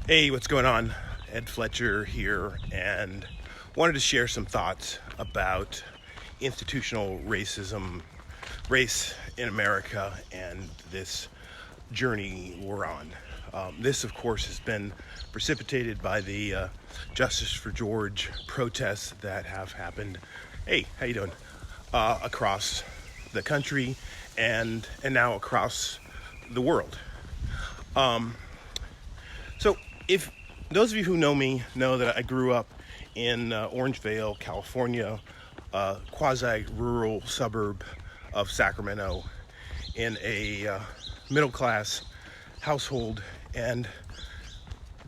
Hey, what's going on? Ed Fletcher here, and wanted to share some thoughts about institutional racism, race in America, and this journey we're on. This, of course, has been precipitated by the Justice for George protests that have happened. Hey, how you doing? Across the country and now across the world. So, if those of you who know me know that I grew up in Orangevale, California, a quasi-rural suburb of Sacramento, in a middle-class household, and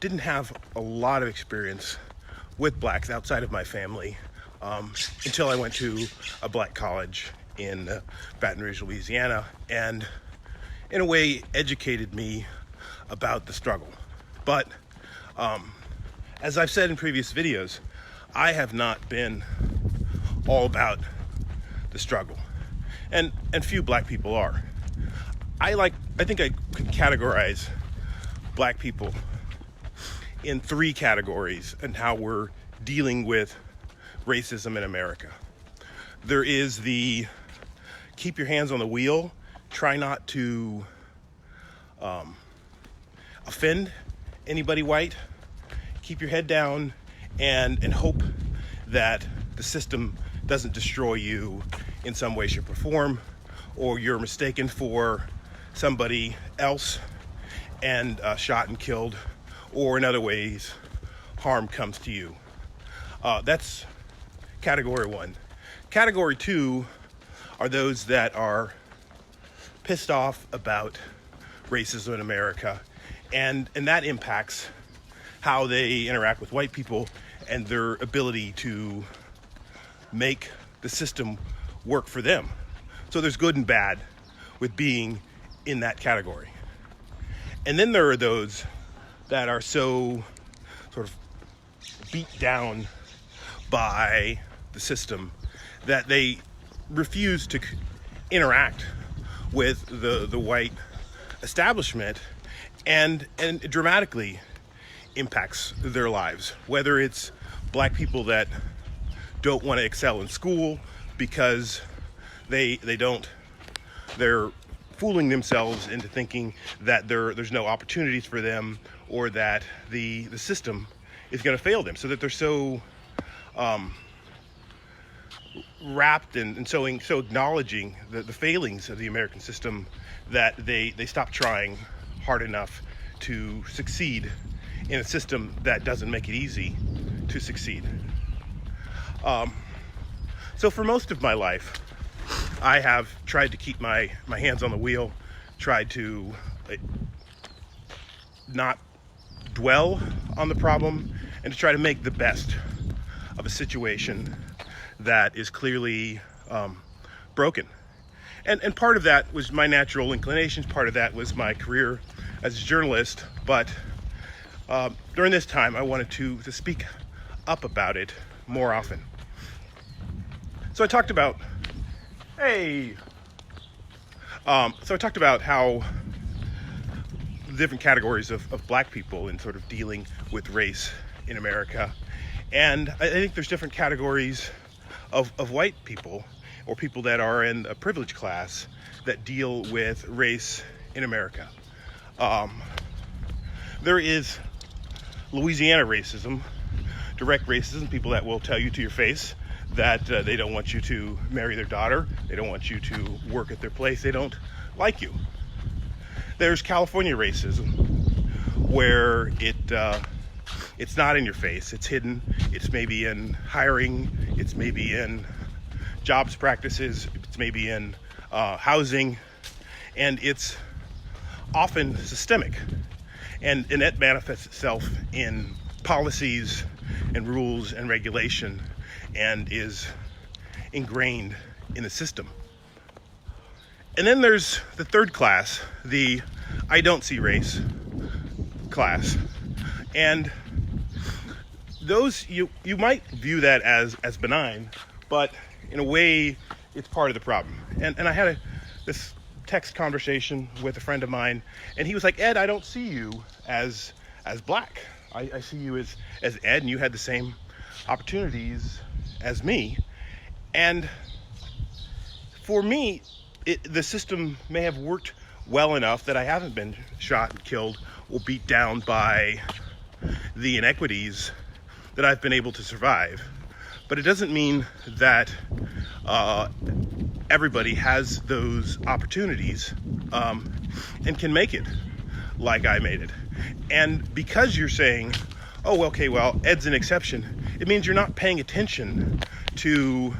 didn't have a lot of experience with blacks outside of my family until I went to a black college in Baton Rouge, Louisiana, and in a way educated me about the struggle. But as I've said in previous videos, I have not been all about the struggle, and few black people are. I think I can categorize black people in three categories and how we're dealing with racism in America. There is the keep your hands on the wheel, try not to offend anybody white, keep your head down, and hope that the system doesn't destroy you in some way, shape, or form, or you're mistaken for somebody else and shot and killed, or in other ways harm comes to you. That's category one. Category two are those that are pissed off about racism in America, and that impacts how they interact with white people and their ability to make the system work for them. So there's good and bad with being in that category. And then there are those that are so sort of beat down by the system that they refuse to interact with the white establishment, and it dramatically impacts their lives. Whether it's black people that don't want to excel in school because they're fooling themselves into thinking that there's no opportunities for them, or that the system is going to fail them, so that they're so wrapped and so acknowledging the failings of the American system that they stop trying hard enough to succeed in a system that doesn't make it easy to succeed. So for most of my life, I have tried to keep my hands on the wheel, tried to not dwell on the problem, and to try to make the best of a situation that is clearly broken. And part of that was my natural inclinations, part of that was my career as a journalist, but during this time I wanted to speak up about it more often. So I talked about how the different categories of black people in sort of dealing with race in America. And I think there's different categories of white people, or people that are in a privileged class, that deal with race in America. There is Louisiana racism, direct racism, people that will tell you to your face that they don't want you to marry their daughter, they don't want you to work at their place, they don't like you. There's California racism, where it's not in your face, it's hidden, it's maybe in hiring, it's maybe in jobs practices, it's maybe in housing, and it's often systemic, and that manifests itself in policies and rules and regulation, and is ingrained in the system. And then there's the third class, the I don't see race class, and those you might view that as benign, but in a way it's part of the problem. And I had this text conversation with a friend of mine, and he was like, Ed, I don't see you as as black. I see you as Ed, and you had the same opportunities as me. And for me, the system may have worked well enough that I haven't been shot and killed or beat down by the inequities that I've been able to survive. But it doesn't mean that everybody has those opportunities and can make it like I made it. And because you're saying, oh, okay, well, Ed's an exception, it means you're not paying attention to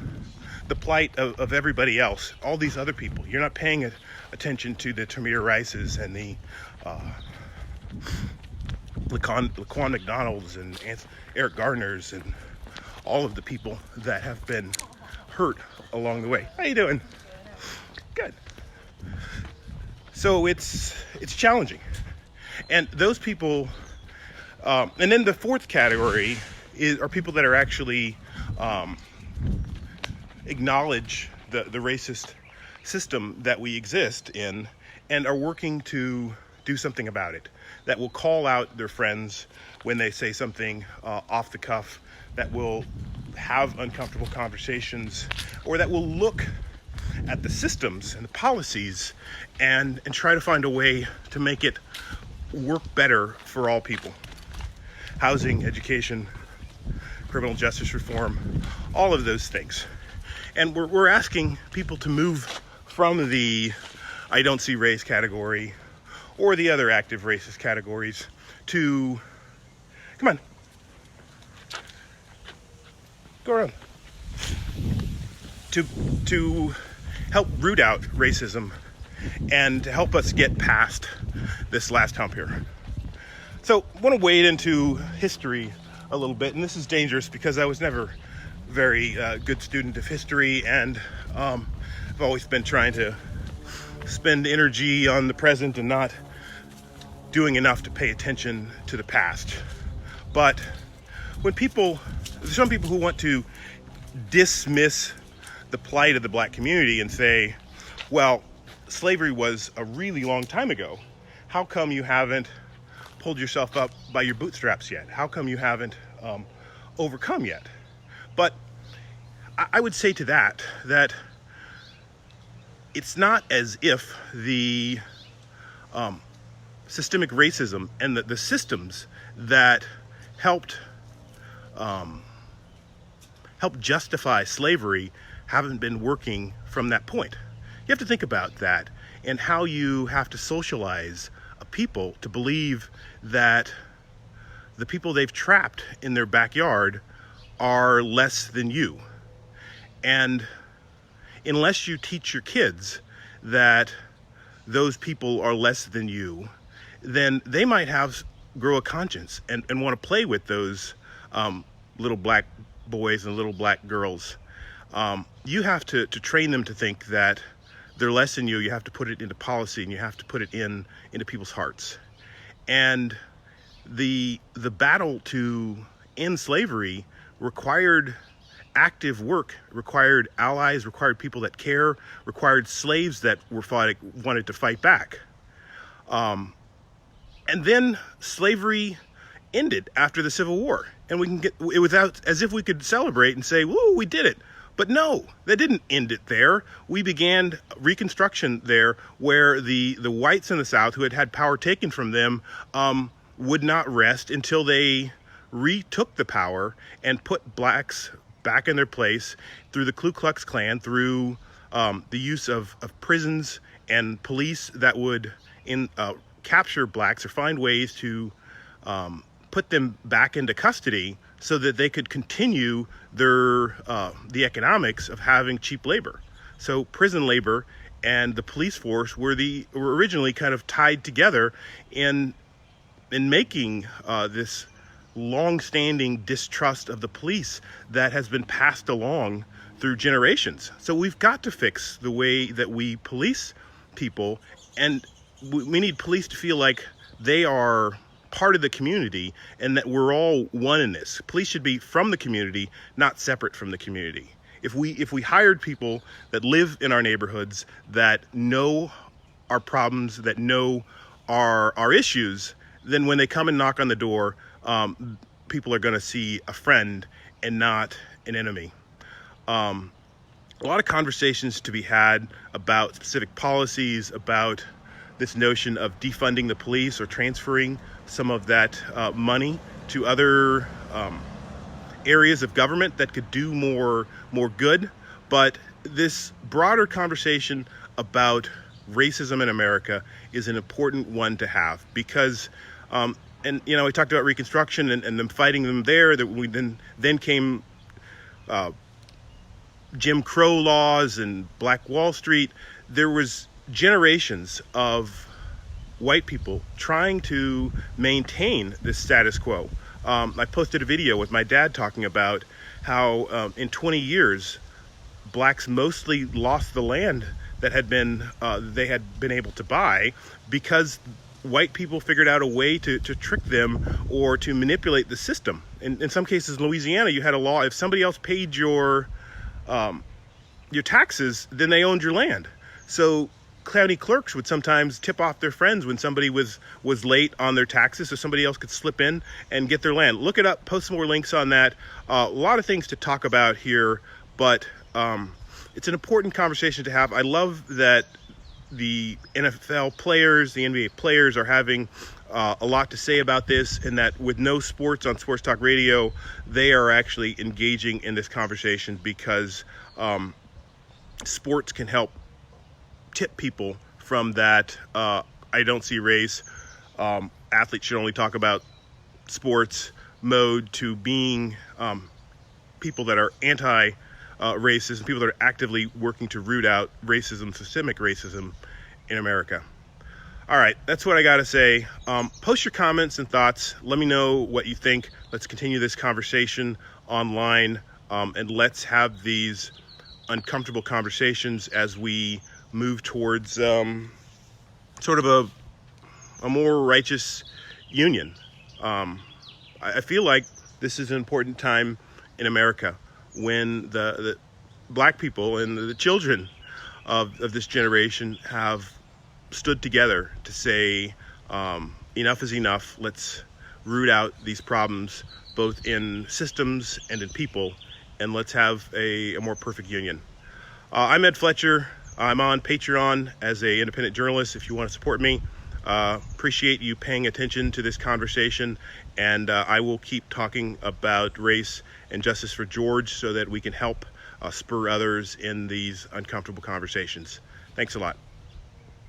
the plight of everybody else, all these other people. You're not paying attention to the Tamir Rices and the Laquan McDonald's and Eric Garners and all of the people that have been hurt along the way. How you doing? Good. So it's challenging. And those people, and then the fourth category are people that are actually acknowledge the racist system that we exist in and are working to do something about it, that will call out their friends when they say something off the cuff, that will have uncomfortable conversations, or that will look at the systems and the policies and try to find a way to make it work better for all people. Housing, education, criminal justice reform, all of those things. And we're asking people to move from the I don't see race category or the other active racist categories to, come on, go around, to help root out racism and to help us get past this last hump here. So I want to wade into history a little bit, and this is dangerous because I was never very good student of history, and I've always been trying to spend energy on the present and not doing enough to pay attention to the past. But when some people who want to dismiss the plight of the black community and say, well, slavery was a really long time ago. How come you haven't pulled yourself up by your bootstraps yet? How come you haven't overcome yet? But I would say to that it's not as if the systemic racism and the systems that helped justify slavery haven't been working from that point. You have to think about that and how you have to socialize a people to believe that the people they've trapped in their backyard are less than you. And unless you teach your kids that those people are less than you, then they might grow a conscience and want to play with those little black boys and little black girls. You have to train them to think that they're less than you. You have to put it into policy, and you have to put it into people's hearts. And the battle to end slavery required active work, required allies, required people that care, required slaves that wanted to fight back. And then slavery ended after the Civil War, and we can get it without as if we could celebrate and say, "Woo, we did it." But no, that didn't end it there. We began Reconstruction there, where the whites in the South, who had power taken from them, would not rest until they retook the power and put blacks back in their place through the Ku Klux Klan, through the use of prisons and police that would capture blacks or find ways to put them back into custody so that they could continue the economics of having cheap labor. So prison labor and the police force were originally kind of tied together in making this long-standing distrust of the police that has been passed along through generations. So we've got to fix the way that we police people, and we need police to feel like they are part of the community and that we're all one in this. Police should be from the community, not separate from the community. If we hired people that live in our neighborhoods, that know our problems, that know our issues, then when they come and knock on the door, people are going to see a friend and not an enemy. A lot of conversations to be had about specific policies, about this notion of defunding the police or transferring some of that money to other areas of government that could do more good. But this broader conversation about racism in America is an important one to have, because and we talked about Reconstruction and them fighting them there. That we then came Jim Crow laws and Black Wall Street. There was generations of white people trying to maintain this status quo. I posted a video with my dad talking about how in 20 years, blacks mostly lost the land that they had been able to buy, because white people figured out a way to trick them or to manipulate the system. In some cases, in Louisiana, you had a law: if somebody else paid your taxes, then they owned your land. So county clerks would sometimes tip off their friends when somebody was late on their taxes, so somebody else could slip in and get their land. Look it up, post some more links on that. A lot of things to talk about here, but it's an important conversation to have. I love that the NFL players, the NBA players are having a lot to say about this, and that with no sports on Sports Talk Radio, they are actually engaging in this conversation, because sports can help tip people from that I don't see race, athletes should only talk about sports mode, to being people that are anti-racist, people that are actively working to root out racism, systemic racism in America. All right, that's what I got to say. Post your comments and thoughts. Let me know what you think. Let's continue this conversation online, and let's have these uncomfortable conversations as we move towards sort of a more righteous union. I feel like this is an important time in America, when the black people and the children of this generation have stood together to say enough is enough. Let's root out these problems, both in systems and in people, and let's have a more perfect union. I'm Ed Fletcher. I'm on Patreon as an independent journalist. If you want to support me, appreciate you paying attention to this conversation, and I will keep talking about race and justice for George, so that we can help spur others in these uncomfortable conversations. Thanks a lot.